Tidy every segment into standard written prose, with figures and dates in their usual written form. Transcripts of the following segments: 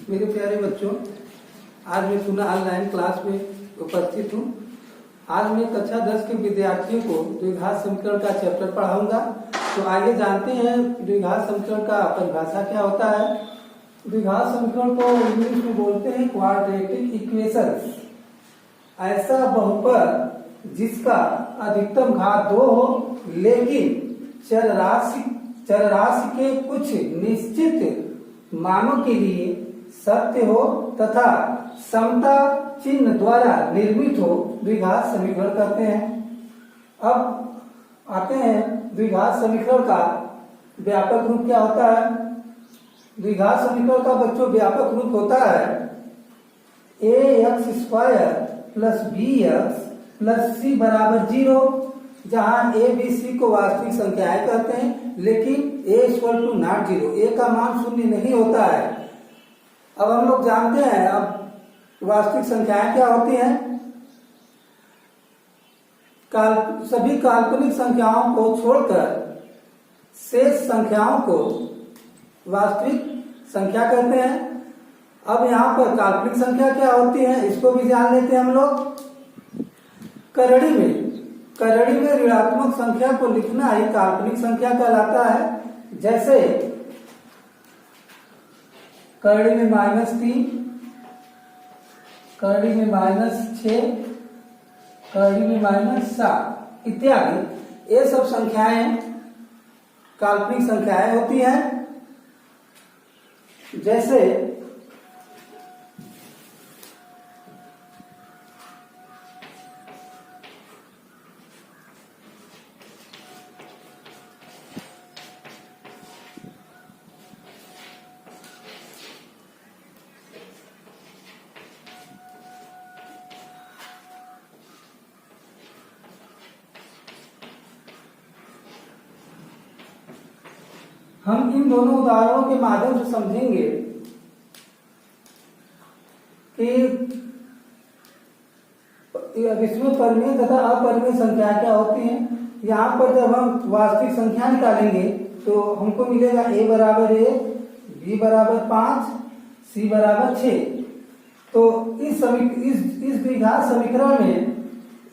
मेरे प्यारे बच्चों, आज मैं पुनः ऑनलाइन क्लास में उपस्थित हूँ। आज मैं कक्षा 10 के विद्यार्थियों को द्विघात समीकरण का चैप्टर पढ़ाऊंगा। तो आइए जानते हैं द्विघात समीकरण का परिभाषा क्या होता है। द्विघात समीकरण को इंग्लिश में बोलते हैं क्वाड्रेटिक इक्वेशन। ऐसा बहुपद जिसका अधिकतम घात 2 हो, लेकिन चर राशि के कुछ निश्चित मानों के लिए सत्य हो तथा समता चिन्ह द्वारा निर्मित हो, द्विघात समीकरण कहते हैं। अब आते हैं द्विघात समीकरण का व्यापक रूप क्या होता है। द्विघात समीकरण का बच्चों व्यापक रूप होता है ax square plus bx plus c बराबर 0, जहां a b c को वास्तविक संख्याएं कहते हैं, लेकिन a equal to not 0, a का मान शून्य नहीं होता है। अब हम लोग जानते हैं अब वास्तविक संख्याएं क्या होती हैं। सभी काल्पनिक संख्याओं को छोड़कर शेष संख्याओं को वास्तविक संख्या कहते हैं। अब यहाँ पर काल्पनिक संख्या क्या होती है इसको भी जान लेते हैं हम लोग। करड़ी में ऋणात्मक संख्या को लिखना ही काल्पनिक संख्या कहलाता है। जैसे करड़ी में -3, करड़ी में -6, करड़ी में -7 इत्यादि, ये सब संख्याएं काल्पनिक संख्याएं होती हैं। जैसे हम इन दोनों उदाहरणों के माध्यम से समझेंगे कि इसमें परिमेय तथा अपरिमेय संख्या क्या होती हैं। यहाँ पर जब हम वास्तविक संख्या निकालेंगे तो हमको मिलेगा a बराबर 1, b बराबर 5, c बराबर 6। तो इस द्विघात समीकरण में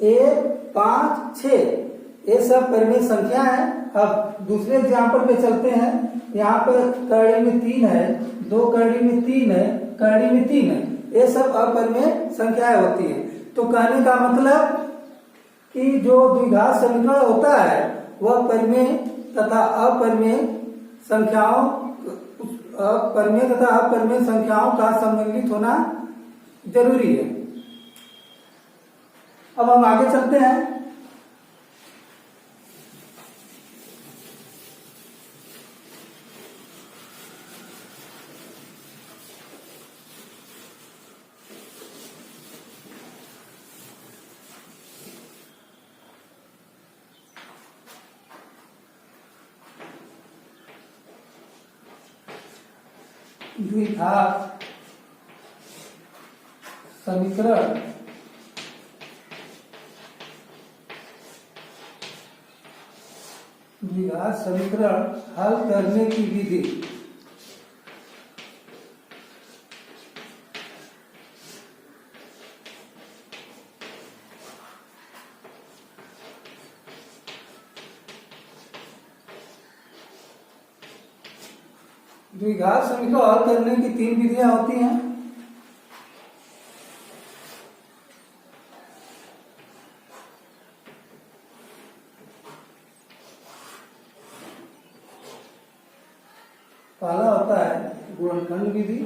1, 5, 6 ये सब परिमेय संख्या है। अब दूसरे एग्जाम्पल पे चलते हैं। यहाँ पर करड़ी में 3 है, 2 करड़ी में 3 है, करड़ी में 3 है, ये सब अपरिमेय संख्याएं होती हैं। तो कहने का मतलब कि जो द्विघात समीकरण होता है वह परिमेय तथा अपरिमेय संख्याओं का सम्मिलित होना जरूरी है। अब हम आगे चलते हैं। द्विघात समीकरण हल करने की विधि। द्विघात समीकरण हल करने की 3 विधियां होती हैं। पहला होता है गुणनखंड विधि,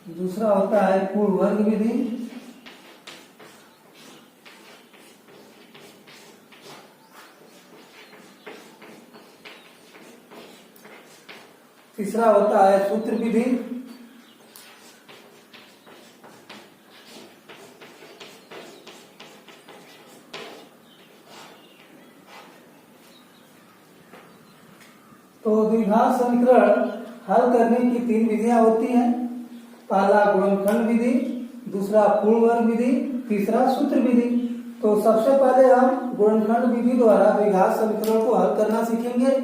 दूसरा होता है पूर्ण वर्ग विधि, तीसरा होता है सूत्र विधि, तो द्विघात समीकरण हल करने की 3 विधियां होती हैं। पहला गुणनखंड विधि, दूसरा पूर्ण वर्ग विधि, तीसरा सूत्र विधि। तो सबसे पहले हम गुणनखंड विधि द्वारा द्विघात समीकरण को हल करना सीखेंगे।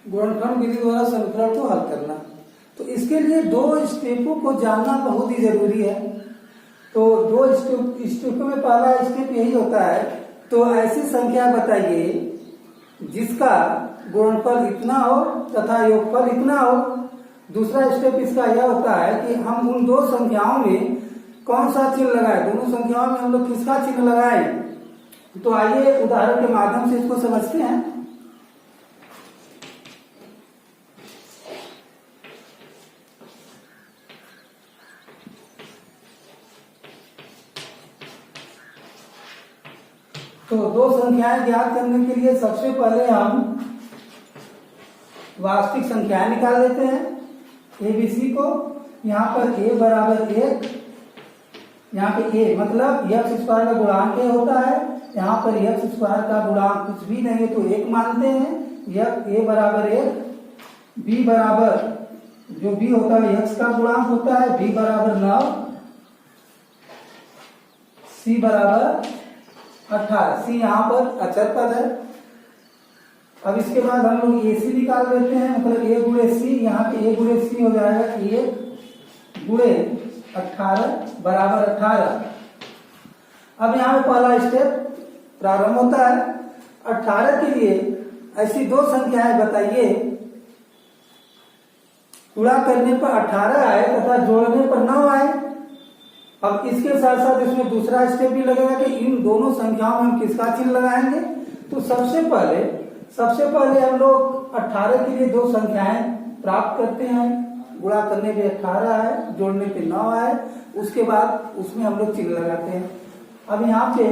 गुणनखंड विधि द्वारा समीकरण को हल करना, तो इसके लिए दो स्टेपों को जानना बहुत ही जरूरी है। तो दो स्टेपों में पहला स्टेप यही होता है, तो ऐसी संख्या बताइए जिसका गुणनफल इतना हो तथा योगफल इतना हो। दूसरा स्टेप इसका यह होता है कि हम उन दो संख्याओं में कौन सा चिन्ह लगाए, दोनों संख्याओं में हम लोग किसका चिन्ह लगाए। तो आइए उदाहरण के माध्यम से इसको समझते हैं। तो दो संख्याएं ज्ञात करने के लिए सबसे पहले हम वास्तविक संख्याएं निकाल लेते हैं एबीसी को। यहाँ पर a बराबर 1, यहाँ पे a मतलब x स्क्वायर का गुणांक a होता है। यहाँ पर x स्क्वायर का गुणांक कुछ भी नहीं है तो 1 मानते हैं। a बराबर 1, b बराबर जो b होता है x का गुणांक होता है, b बराबर 9, c बराबर 18। सी यहाँ पर अचर पद है। अब इसके बाद हम लोग ए सी निकाल लेते हैं, मतलब ए गुणे सी। यहाँ पे ए गुणे सी हो जाएगा ए गुणे 18 बराबर 18। अब यहाँ पे पहला स्टेप प्रारंभ होता है। 18 के लिए ऐसी दो संख्याएं बताइए गुणा करने पर 18 आए तथा जोड़ने पर 9 आए। अब इसके साथ साथ इसमें दूसरा स्टेप भी लगेगा कि इन दोनों संख्याओं में हम किसका चिन्ह लगाएंगे। तो सबसे पहले हम लोग 18 के लिए दो संख्याएं प्राप्त करते हैं। गुणा करने पे 18 है, जोड़ने पे 9 आए, उसके बाद उसमें हम लोग चिन्ह लगाते हैं। अब यहाँ पे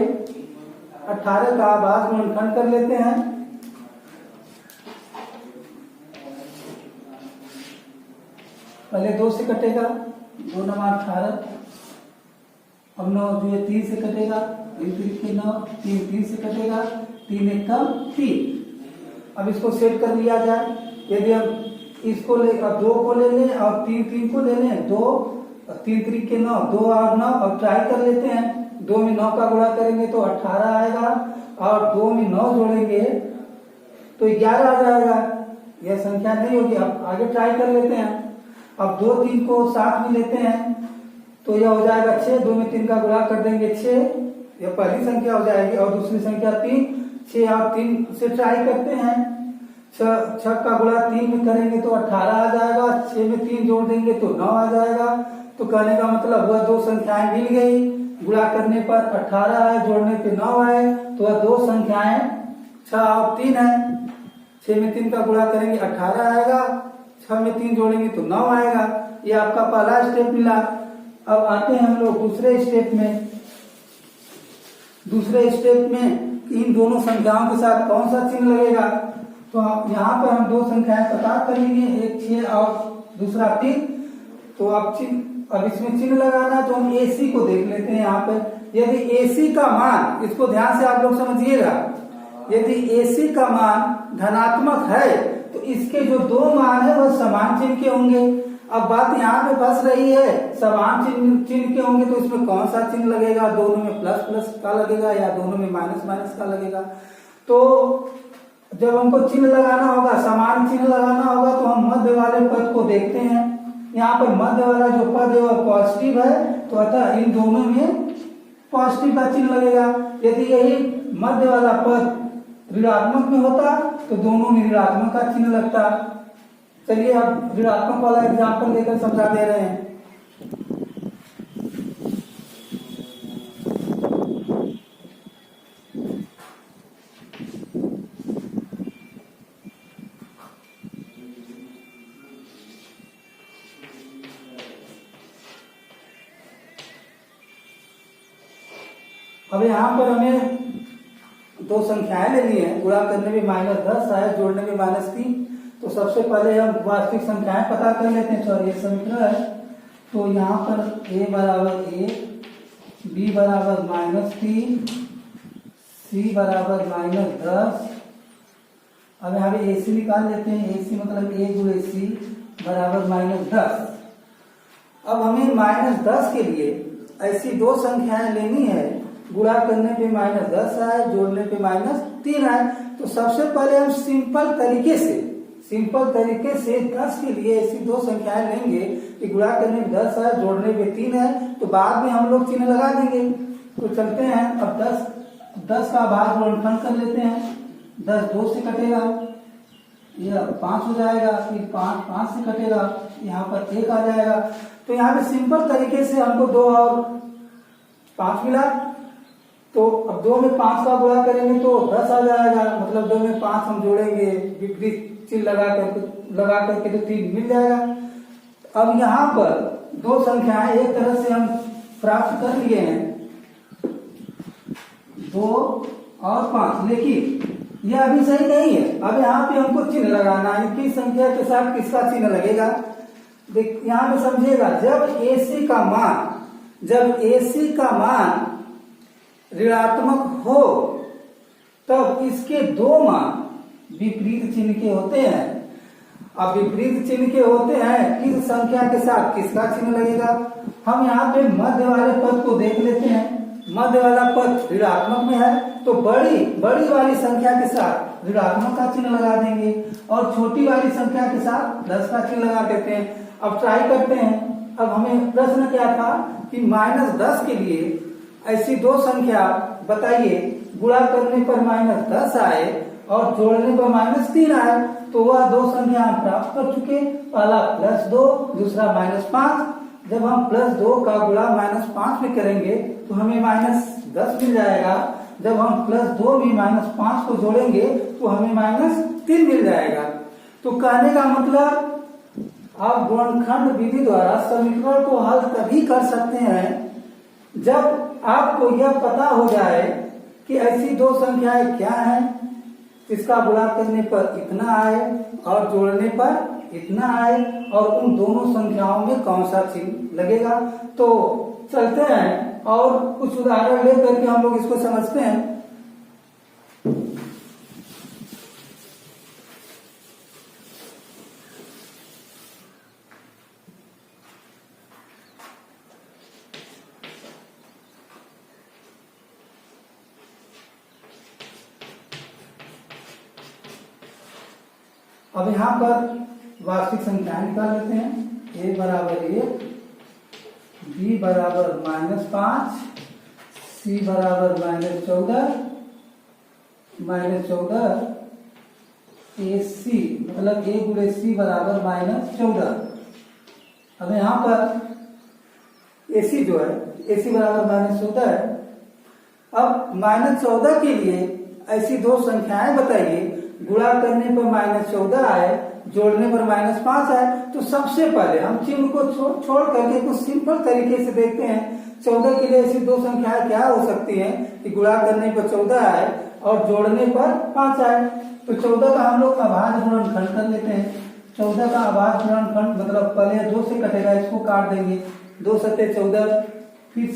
18 का आभास गुणनखंड कर लेते हैं। पहले 2 से कटेगा, 2 9 18। अब 9 जो है 3 से कटेगा, 3 3 9, 3 3 से कटेगा, 3 1 3। अब इसको सेट कर लिया जाए। यदि हम इसको ले, अब 2 को ले लें और 3 3 को ले लें, 2 3 3 के 9, 2 और 9। अब ट्राई कर लेते हैं। 2 में 9 का गुणा करेंगे तो 18 आएगा और 2 में 9 जोड़ेंगे तो 11 आ जाएगा। यह संख्या नहीं होगी। अब आगे ट्राई कर लेते हैं। अब 2 3 को साथ में लेते हैं तो यह हो जाएगा 6। 2 में 3 का गुणा कर देंगे 6, यह पहली संख्या हो जाएगी। और दूसरी संख्या 3, 6 और 3 से ट्राई करते हैं। 6 का गुणा 3 में करेंगे तो 18 आ जाएगा। 6 में 3 जोड़ देंगे तो 9 आ जाएगा। तो कहने का मतलब वह दो संख्याएं मिल गई। गुणा करने पर 18 आए, जोड़ने पे 9 आए, तो वह दो संख्याएं 6 और 3 है। 6 में 3 का गुणा करेंगे 18 आएगा, 6 में 3 जोड़ेंगे तो 9 आएगा। ये आपका पहला स्टेप मिला। अब आते हैं हम लोग दूसरे स्टेप में। दूसरे स्टेप में इन दोनों संख्याओं के साथ कौन सा चिन्ह लगेगा। तो यहाँ पर हम दो संख्याएं पता कर लेंगे, एक 6 और दूसरा 3। तो अब इसमें चिन्ह लगाना है तो हम AC को देख लेते हैं। यहाँ पर यदि AC का मान, इसको ध्यान से आप लोग समझिएगा, यदि AC का मान धनात्मक है तो इसके जो दो मान है वह समान चिन्ह के होंगे। अब बात यहाँ पे फंस रही है, समान चिन्ह के होंगे तो इसमें कौन सा चिन्ह लगेगा। दोनों में प्लस प्लस का लगेगा या दोनों में माइनस माइनस का लगेगा। तो जब हमको चिन्ह लगाना होगा, समान चिन्ह लगाना होगा, तो हम मध्य वाले पद को देखते हैं। यहाँ पर मध्य वाला जो पद है वह पॉजिटिव है, तो अतः इन दोनों में पॉजिटिव का चिन्ह लगेगा। यदि यही मध्य वाला पद ऋणात्मक में होता तो दोनों में ऋणात्मक का चिन्ह लगता। चलिए अब ऋणात्मक वाला एग्जाम्पल लेकर समझा दे रहे हैं। अब यहाँ पर हमें दो संख्याएं लेनी है, गुणा करने में -10 आए, जोड़ने में -3। तो सबसे पहले हम वास्तविक संख्याएं पता कर लेते हैं। सॉरी, ये समीकरण है। तो यहाँ पर a बराबर 1, b बराबर -3, c बराबर -10। अब यहाँ पे ac निकाल लेते हैं। ac मतलब a गुणे c बराबर -10। अब हमें -10 के लिए ऐसी दो संख्याएं लेनी है, गुणा करने पे -10 आए, जोड़ने पे -3 आए। तो सबसे पहले हम सिंपल तरीके से 10 के लिए ऐसी दो संख्याएं लेंगे कि गुणा करने में 10 है, जोड़ने पे 3 है। तो बाद में हम लोग चिन्ह लगा देंगे। तो चलते हैं। अब 10 का आभार गुणनखंड कर लेते हैं। 10 2 से कटेगा, यह 5 हो जाएगा। फिर 5 से कटेगा, यहाँ पर 1 आ जाएगा। तो यहाँ पे सिंपल तरीके से हमको 2 और 5 मिला। तो अब 2 में 5 का गुणा करेंगे तो 10 आ जाएगा। मतलब 2 में 5 हम जोड़ेंगे, विपरीत चिन्ह लगा करके तो 3 मिल जाएगा। अब यहाँ पर दो संख्याएं एक तरह से हम प्राप्त कर लिए हैं, 2 और 5। लेकिन यह अभी सही नहीं है। अब यहाँ पे हमको चिन्ह लगाना है, किस संख्या के साथ किसका चिन्ह लगेगा। देख, यहाँ पे समझिएगा, जब AC का मान ऋणात्मक हो तब इसके दो मान विपरीत चिन्ह के होते हैं। अब विपरीत चिन्ह के होते हैं, किस संख्या के साथ किसका चिन्ह लगेगा। हम यहाँ पे मध्य वाले पद को देख लेते हैं। मध्य वाला पद ऋणात्मक में है तो बड़ी वाली संख्या के साथ ऋणात्मक का चिन्ह लगा देंगे और छोटी वाली संख्या के साथ 10 का चिन्ह लगा देते हैं। अब ट्राई करते हैं। अब हमें प्रश्न क्या था कि -10 के लिए ऐसी दो संख्या बताइए, गुणा करने पर -10 आए और जोड़ने पर -3 आए। तो वह दो संख्या हम प्राप्त कर चुके। पहला +2, दूसरा -5। जब हम +2 का गुणा -5 में करेंगे तो हमें -10 मिल जाएगा। जब हम +2 में -5 को जोड़ेंगे तो हमें -3 मिल जाएगा। तो कहने का मतलब, आप गुणनखंड विधि द्वारा समीकरण को हल तभी कर सकते हैं जब आपको यह पता हो जाए कि ऐसी दो संख्याएं क्या हैं, इसका गुणा करने पर इतना आए और जोड़ने पर इतना आए और उन दोनों संख्याओं में कौन सा चिन्ह लगेगा। तो चलते हैं और कुछ उदाहरण लेकर के हम लोग इसको समझते हैं। अब यहाँ पर वास्तविक संख्याएं निकाल लेते हैं। a बराबर 1, b बराबर -5, c बराबर -14, ac मतलब a गुणे c बराबर -14। अब यहाँ पर ac जो है, ac बराबर -14 है। अब -14 के लिए ऐसी दो संख्याएं बताइए, गुणा करने पर -14 आए, जोड़ने पर -5 आए। तो सबसे पहले हम चिन्ह को छोड़ करके कुछ सिंपल तरीके से देखते हैं। 14 के लिए ऐसी दो संख्याएं क्या हो सकती हैं कि गुणा करने पर 14 आए और जोड़ने पर 5 आए। तो 14 का हम लोग अभाज्य गुणनखंड कर लेते हैं। 14 का अभाज्य गुणनखंड मतलब पहले 2 से कटेगा, इसको काट देंगे। 2 सत्ते 14, फिर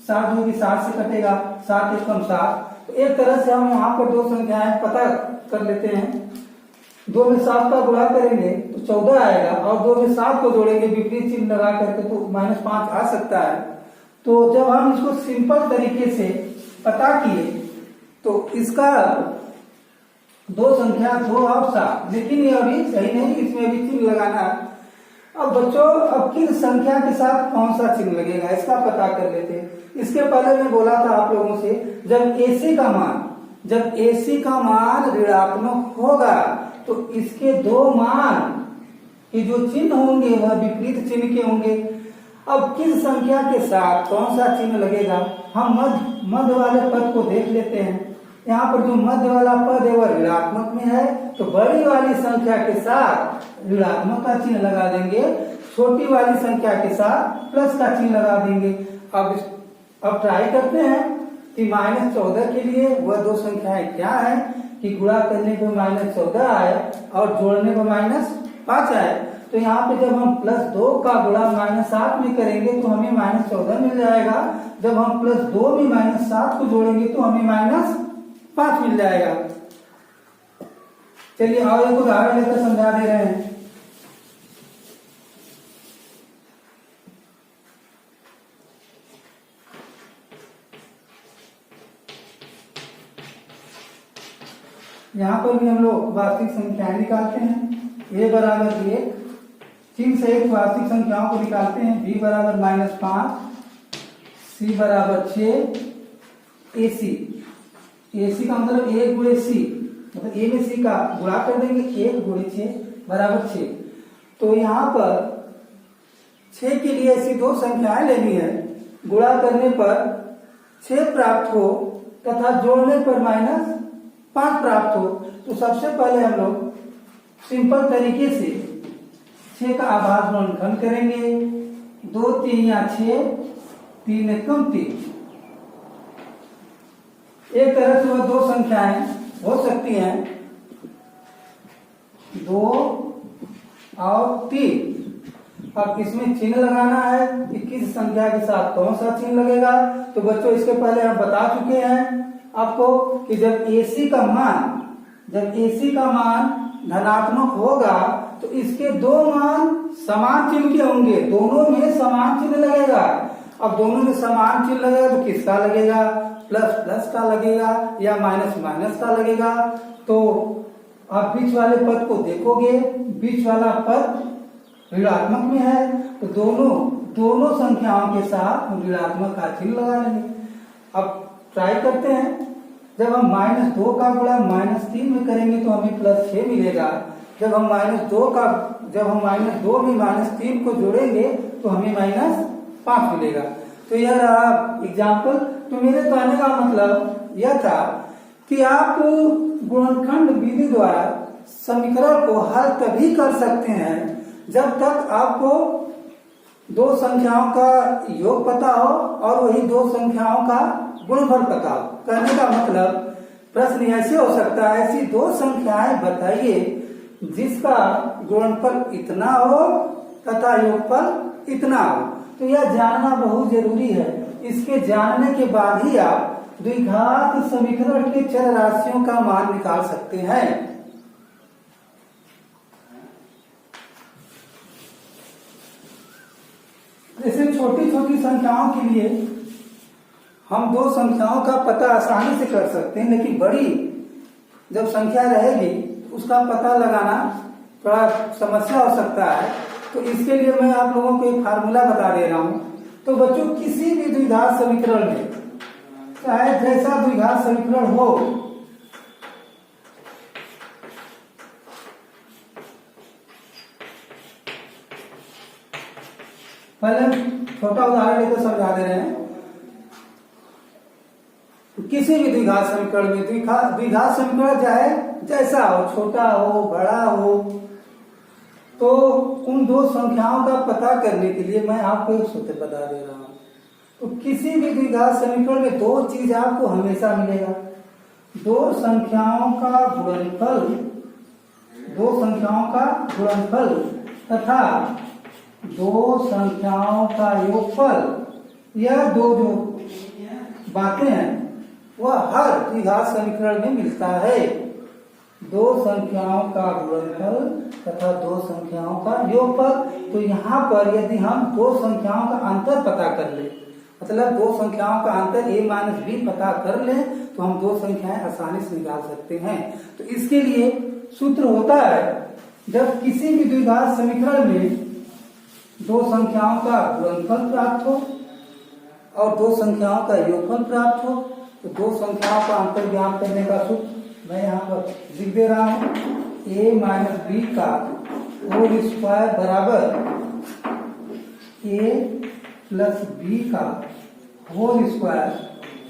60 जो कि 60 से कटेगा, 7 एकम 7। तो एक तरह से हम यहाँ पर दो संख्याएं पता कर लेते हैं। 2 में 7 का गुणा करेंगे तो 14 आएगा और 2 में 7 को जोड़ेंगे विपरीत चिन्ह लगा करके तो -5 आ सकता है। तो जब हम इसको सिंपल तरीके से पता किए तो इसका दो संख्या 2 और 7, लेकिन ये अभी सही नहीं, इसमें अभी चिन्ह लगाना है। अब बच्चों, अब किस संख्या के साथ कौन सा चिन्ह लगेगा इसका पता कर लेते हैं। इसके पहले मैं बोला था आप लोगों से, जब AC का मान ऋणात्मक होगा तो इसके दो मान कि जो चिन्ह होंगे वह विपरीत चिन्ह के होंगे। अब किस संख्या के साथ कौन सा चिन्ह लगेगा, हम मध्य वाले पद को देख लेते हैं। यहाँ पर जो मध्य वाला पद है वह ऋणात्मक में है, तो बड़ी वाली संख्या के साथ ऋणात्मक का चिन्ह लगा देंगे, छोटी वाली संख्या के साथ प्लस का चिन्ह लगा देंगे। अब ट्राई करते हैं कि -14 के लिए वह दो संख्याएं क्या है कि गुणा करने पे -14 आए और जोड़ने पे -5 आए। तो यहाँ पे जब हम +2 का गुणा -7 में करेंगे तो हमें -14 मिल जाएगा। जब हम +2 में -7 को जोड़ेंगे तो हमें -5 मिल जाएगा। चलिए और एक उदाहरण लेकर समझा दे रहे हैं। यहाँ पर भी हम लोग वार्षिक संख्याएं निकालते हैं। a बराबर 1 चिन्ह से एक वार्षिक संख्याओं को निकालते हैं। b बराबर -5, c बराबर 6, ac का मतलब 1 गुणे c, मतलब a में c का गुणा कर देंगे, 1 गुणे 6 बराबर 6। तो यहाँ पर 6 के लिए ऐसी दो संख्याएं लेनी है, गुणा करने पर 6 प्राप्त हो तथा जोड़ने पर -5 प्राप्त हो। तो सबसे पहले हम लोग सिंपल तरीके से 6 का आभास गुणनखंड करेंगे। 2 3 या 6, 3 एकम 3। एक तरह से वह दो संख्याएं हो सकती हैं 2 और 3। अब इसमें चिन्ह लगाना है कि किस संख्या के साथ कौन सा चिन्ह लगेगा। तो बच्चों इसके पहले हम बता चुके हैं आपको कि जब AC का मान धनात्मक होगा तो इसके दो मान समान चिन्ह के होंगे, दोनों में समान चिन्ह लगेगा। अब दोनों में समान चिन्ह लगेगा तो किसका लगेगा, प्लस प्लस का लगेगा या माइनस माइनस का लगेगा। तो आप बीच वाले पद को देखोगे, बीच वाला पद ऋणात्मक में है तो दोनों संख्याओं के साथ हम ऋणात्मक का चिन्ह लगा लेंगे। अब ट्राई करते हैं। जब हम -2 का गुणा -3 में करेंगे तो हमें +6 मिलेगा। जब हम -2 में -3 को जोड़ेंगे तो हमें -5 मिलेगा। तो यह रहा एग्जाम्पल। तो मेरे कहने का मतलब यह था कि आप गुणनखंड विधि द्वारा समीकरण को हल तभी कर सकते हैं जब तक आपको दो संख्याओं का योग पता हो और वही दो संख्याओं का गुणनफल पता हो। कहने का मतलब प्रश्न ऐसे हो सकता है, ऐसी दो संख्याएं बताइए जिसका गुणनफल इतना हो तथा योगफल इतना हो। तो यह जानना बहुत जरूरी है। इसके जानने के बाद ही आप द्विघात समीकरण के चर राशियों का मान निकाल सकते हैं। जैसे छोटी छोटी संख्याओं के लिए हम दो संख्याओं का पता आसानी से कर सकते हैं, लेकिन बड़ी जब संख्या रहेगी उसका पता लगाना थोड़ा समस्या हो सकता है। तो इसके लिए मैं आप लोगों को एक फार्मूला बता दे रहा हूं। तो बच्चों किसी भी द्विघात समीकरण में चाहे जैसा द्विघात समीकरण हो, पहले छोटा उदाहरण लेकर समझा दे रहे हैं। किसी भी द्विघात समीकरण में द्विघात समीकरण चाहे जैसा हो, छोटा हो बड़ा हो, तो उन दो संख्याओं का पता करने के लिए मैं आपको एक सूत्र बता दे रहा हूं। तो किसी भी द्विघात समीकरण में दो चीज आपको हमेशा मिलेगा, दो संख्याओं का गुणनफल तथा दो संख्याओं का योगफल। यह दो जो बातें हैं वह हर द्विघात समीकरण में मिलता है। दो संख्याओं का गुणनफल तथा दो संख्याओं का योगफल। तो यहाँ पर यदि हम दो संख्याओं का अंतर पता कर ले, मतलब दो संख्याओं का अंतर a - b पता कर ले, तो हम दो संख्याएं आसानी से निकाल सकते हैं। तो इसके लिए सूत्र होता है, जब किसी भी द्विघात समीकरण में दो संख्याओं का गुणनफल प्राप्त हो और दो संख्याओं का योगफल प्राप्त हो, तो दो संख्याओं का अंतर ज्ञात करने का सूत्र मैं यहाँ पर लिख दे रहा हूँ। a - b का होल स्क्वायर बराबर ए प्लस बी का होल स्क्वायर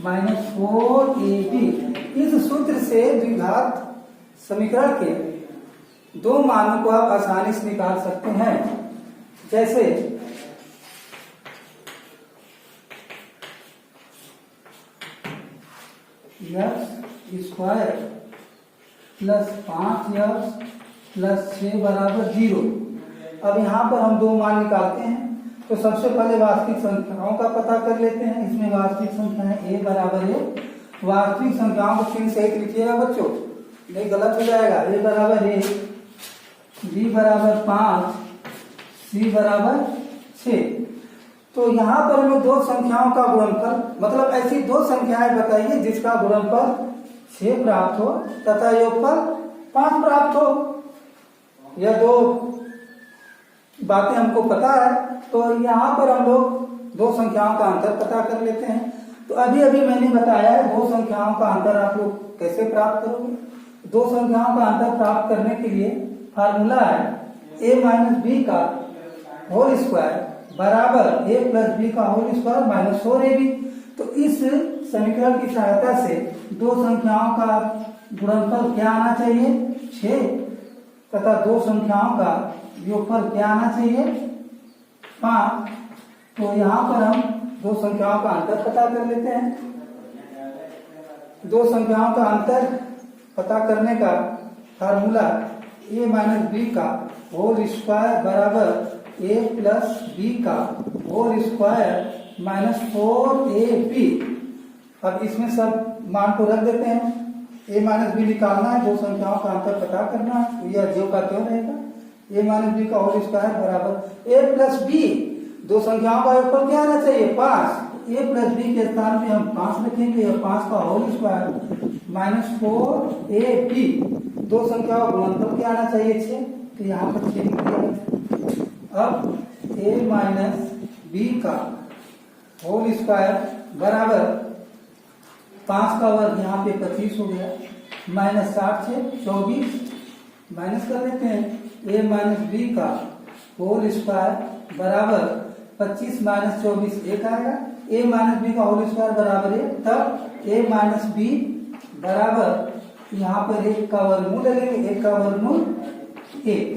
माइनस 4ab। इस सूत्र से द्विघात समीकरण के दो मानों को आप आसानी से निकाल सकते हैं। जैसे x square plus 5x plus 6 बराबर 0। अब यहाँ पर हम दो मान निकालते हैं, तो सबसे पहले वास्तविक संख्याओं का पता कर लेते हैं। इसमें वास्तविक संख्या है a बराबर a। वास्तविक संख्याओं को चिन्ह सहित लिखिएगा बच्चों, नहीं गलत हो जाएगा। a बराबर a, b बराबर 5, c बराबर 6। तो यहाँ पर हमें दो संख्याओं का गुणनफल, मतलब ऐसी दो संख्याएं बताइए जिसका गुणनफल 6 प्राप्त हो तथा योगफल 5 प्राप्त हो। यह दो बातें हमको पता है, तो यहाँ पर हम लोग दो संख्याओं का अंतर पता कर लेते हैं। तो अभी अभी मैंने बताया है दो संख्याओं का अंतर आप लोग कैसे प्राप्त करोगे। दो संख्याओं का अंतर प्राप्त करने के लिए फार्मूला है a माइनस बी का होल स्क्वायर बराबर a प्लस बी का होल स्क्वायर माइनस 4ab। तो इस समीकरण की सहायता से दो संख्याओं का गुणनफल क्या आना चाहिए 6 तथा दो संख्याओं का योगफल क्या आना चाहिए 5। तो यहाँ पर हम दो संख्याओं का अंतर पता कर लेते हैं। दो संख्याओं का अंतर पता करने का फार्मूला a माइनस बी का होल स्क्वायर बराबर a प्लस बी का होल स्क्वायर माइनस 4ab। अब इसमें सब मान को रख देते हैं। a माइनस बी निकालना है, दो संख्याओं का अंतर पता करना है, यह जो का त्यों रहेगा। a माइनस बी का होल स्क्वायर बराबर a प्लस बी, दो संख्याओं का योगफल क्या आना चाहिए 5। a प्लस बी के स्थान पे हम 5 रखेंगे, यह 5 का होल स्क्वायर माइनस 4ab। दो संख्याओं का गुणनफल क्या आना चाहिए 6, तो यहाँ पर 6 लिख दिया। अब a माइनस बी का होल स्क्वायर बराबर 5 का वर्ग यहाँ पे 25 हो गया, माइनस 60 से 24 माइनस कर लेते हैं। a माइनस बी का होल स्क्वायर बराबर 25 माइनस 24 1 आएगा। a माइनस बी का होल स्क्वायर बराबर 1, तब a माइनस बी बराबर यहाँ पर 1 का वर्गमूल ले लेंगे, 1 का वर्गमूल 1।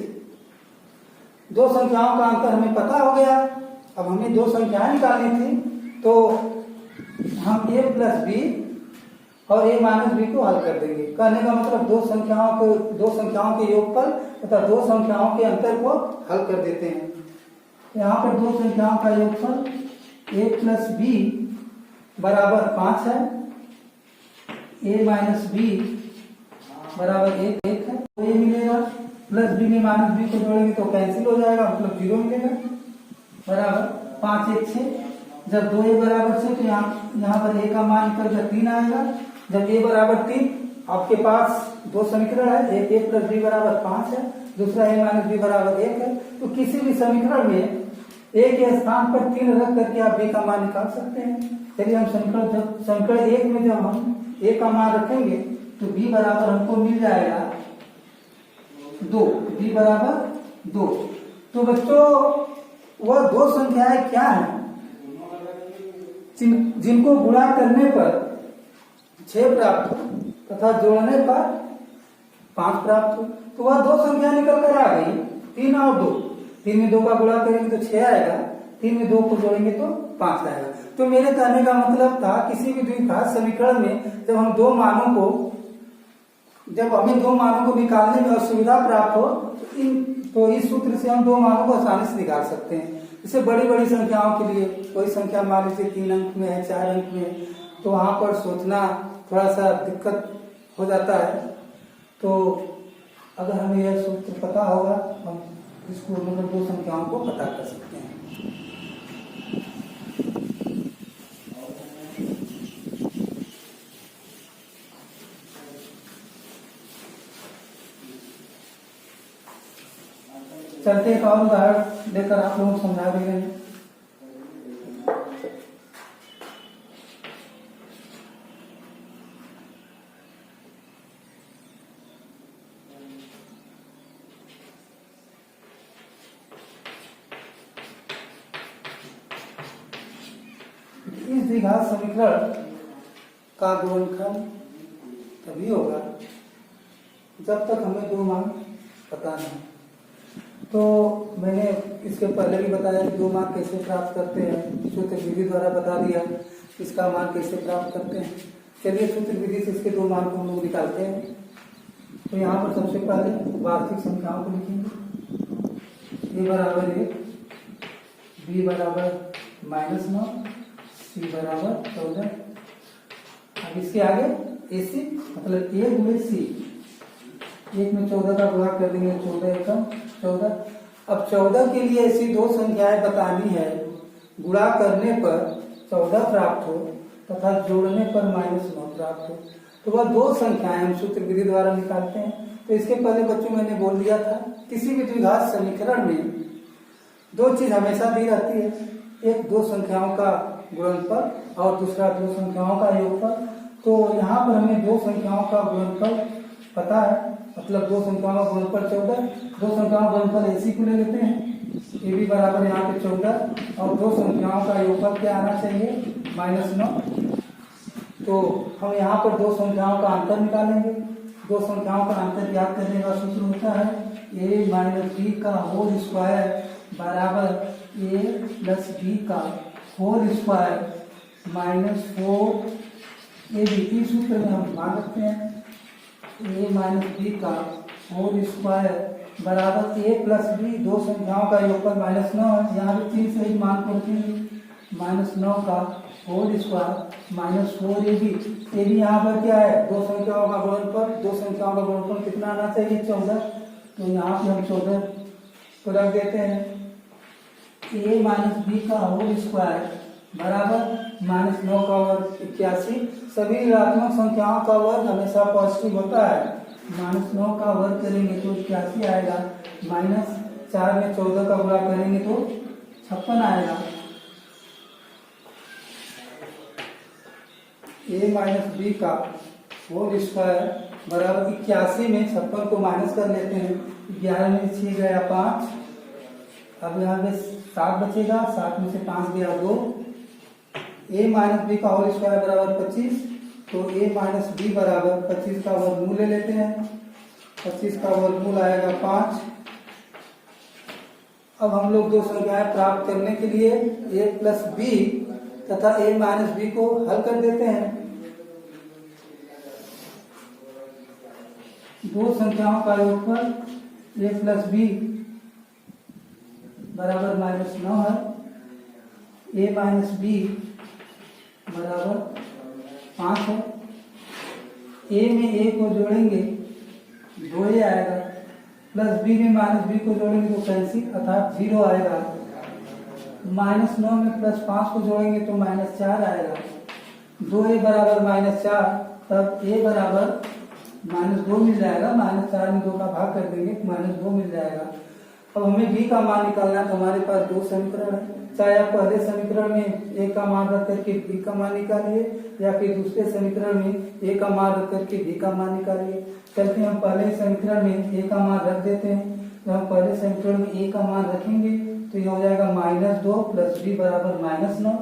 दो संख्याओं का अंतर हमें पता हो गया। अब हमें दो संख्याएं निकालनी थी, तो हम a प्लस बी और a माइनस बी को हल कर देंगे। कहने का मतलब दो संख्याओं के योगफल तथा दो संख्याओं के अंतर को हल कर देते हैं। यहाँ पर दो संख्याओं का योगफल a प्लस बी बराबर 5 है, a माइनस बी बराबर 1 है, तो ये मिलेगा। प्लस बी में माइनस बी को जोड़ेंगे तो कैंसिल हो जाएगा, मतलब 0 मिलेगा, बराबर 5 1 6। जब 2a बराबर 6 तो यहाँ पर a का मान निकल कर 3 आएगा। जब a बराबर 3, आपके पास दो समीकरण है, एक a प्लस बी बराबर 5 है, दूसरा a माइनस बी बराबर 1 है। तो किसी भी समीकरण में a के स्थान पर 3 रख करके आप b का मान निकाल सकते हैं। चलिए हम समीकरण 1 में जब हम a का मान रखेंगे तो b बराबर हमको मिल जाएगा 2, b बराबर 2। तो बच्चों वह दो संख्याएं क्या है जिनको गुणा करने पर 6 प्राप्त हो तथा जोड़ने पर 5 प्राप्त हो। तो वह दो संख्या निकल कर आ गई 3 और 2। 3 में 2 का गुणा करेंगे तो 6 आएगा, 3 में 2 को जोड़ेंगे तो 5 आएगा। तो मेरे कहने का मतलब था किसी भी द्विघात समीकरण में जब हमें दो मानों को निकालने में असुविधा प्राप्त हो तो इस सूत्र से हम दो मानों को आसानी से निकाल सकते हैं। जैसे बड़ी बड़ी संख्याओं के लिए कोई संख्या मान लीजिए 3 अंक में है, 4 अंक में है, तो वहां पर सोचना थोड़ा सा दिक्कत हो जाता है। तो अगर हमें यह सूत्र पता होगा हम इसको मतलब दो संख्याओं को पता कर सकते हैं। चलते एक और उदाहरण लेकर आप लोगों को समझा दे रहे हैं। इस द्विघात समीकरण का गुणनखंड तभी होगा जब तक हमें दो मान पता नहीं। तो मैंने इसके पहले भी बताया कि दो मान कैसे प्राप्त करते हैं, सूत्र विधि द्वारा बता दिया इसका मान कैसे प्राप्त करते हैं। चलिए सूत्र विधि से इसके दो मान को हम लोग निकालते हैं। तो यहाँ पर सबसे पहले वार्षिक संख्याओं को लिखेंगे। ए बराबर 1, बी बराबर -9, सी बराबर 14। अब इसके आगे AC मतलब A गुणे C, 1 में 14 का गुणा कर देंगे, 14 एकम 14। अब 14 के लिए ऐसी दो संख्याएं बतानी है गुणा करने पर 14 प्राप्त हो तथा जोड़ने पर -9 प्राप्त हो। तो वह दो संख्याएं हम सूत्र विधि द्वारा निकालते हैं। तो इसके पहले बच्चों मैंने बोल दिया था किसी भी द्विघात समीकरण में दो चीज हमेशा दी रहती है, एक दो संख्याओं का गुणनफल और दूसरा दो संख्याओं का योगफल। तो यहाँ पर हमें दो संख्याओं का गुणनफल पता है, मतलब दो संख्याओं का गुणनफल 14, दो संख्याओं का गुणनफल AC को ले लेते हैं, ए बी बराबर यहाँ पे 14 और दो संख्याओं का योगफल क्या आना चाहिए -9। तो हम यहाँ पर दो संख्याओं का अंतर निकालेंगे। दो संख्याओं का अंतर याद करने का सूत्र होता है a - b का होल स्क्वायर बराबर a + b का होल स्क्वायर -4ab। इस सूत्र में हम मान रखते हैं a - b का होल स्क्वायर बराबर a + b, दो संख्याओं का योगफल -9 है। यहाँ पे 3 से ही मान को रखेंगे, -9 का होल स्क्वायर -4ab। ये भी यहाँ पर क्या है, दो संख्याओं का गुणनफल, दो संख्याओं का गुणनफल कितना आना चाहिए 14। तो यहाँ पे हम 14 को रख देते हैं। a - b का होल स्क्वायर बराबर -9 का वर्ग 81। सभी ऋणात्मक संख्याओं का वर्ग हमेशा पॉजिटिव होता है। -9 का वर्ग करेंगे तो 81 आएगा, -4 में 14 का गुणा करेंगे तो 56 आएगा। a - b का होल स्क्वायर बराबर 81 में 56 को माइनस कर लेते हैं। 11 में 6 गया 5, अब यहाँ पे 7 बचेगा, 7 में से 5 गया 2। a - b का होल स्क्वायर बराबर 25, तो a - b बराबर 25 का वर्गमूल ले लेते हैं। 25 का वर्गमूल आएगा 5। अब हम लोग दो संख्याएं प्राप्त करने के लिए a + b तथा a - b को हल कर देते हैं। दो संख्याओं का योगफल a + b बराबर -9 है। a - b बराबर 5 है। a में a को जोड़ेंगे 2a आएगा, प्लस b में -b को जोड़ेंगे तो कैंसिल अर्थात 0 आएगा। -9 में +5 को जोड़ेंगे तो -4 आएगा। 2a बराबर -4, तब a बराबर -2 मिल जाएगा। -4 में 2 का भाग कर देंगे तो -2 मिल जाएगा। अब हमें b का मान निकालना है, तो हमारे पास दो समीकरण है। चाहे आप पहले समीकरण में a का मान रख करके b का मान निकालिए या फिर दूसरे समीकरण में a का मान रख करके b का मान निकालिए। चलते हम पहले समीकरण में a का मान रख देते हैं। जब हम पहले समीकरण में a का मान रखेंगे तो ये हो जाएगा -2 + b बराबर -9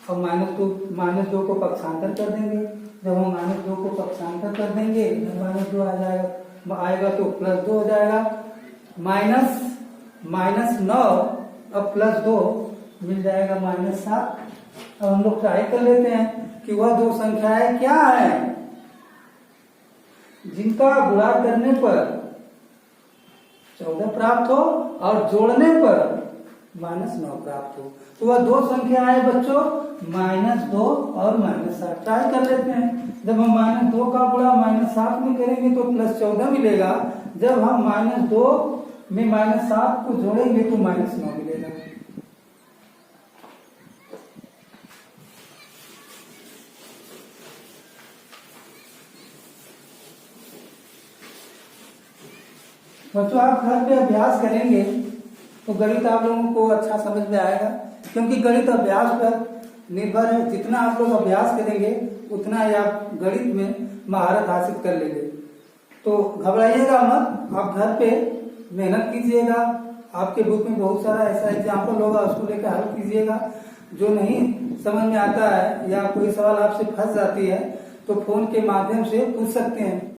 और -2 को पक्षांतर कर देंगे। जब हम -2 को पक्षांतर कर देंगे -2 आ जाएगा तो +2 हो जाएगा। -9 अब +2 मिल जाएगा -7। अब हम लोग ट्राई कर लेते हैं कि वह दो संख्याएं क्या है जिनका गुणा करने पर 14 प्राप्त हो और जोड़ने पर -9 प्राप्त हो। तो वह दो संख्याएं बच्चों -2 और -7। ट्राई कर लेते हैं। जब हम -2 का गुणा -7 में करेंगे तो +14 मिलेगा। जब हम -2 में -7 को जोड़ेंगे तो -9 मिलेगा। बच्चों आप घर पे अभ्यास करेंगे तो गणित आप लोगों को अच्छा समझ में आएगा, क्योंकि गणित अभ्यास पर निर्भर है। जितना आप लोग अभ्यास करेंगे उतना ही आप गणित में महारत हासिल कर लेंगे। तो घबराइएगा मत, आप घर पे मेहनत कीजिएगा। आपके बुक में बहुत सारा ऐसा एग्जाम्पल होगा, उसको लेकर हल कीजिएगा। जो नहीं समझ में आता है या कोई सवाल आपसे फंस जाती है तो फोन के माध्यम से पूछ सकते हैं।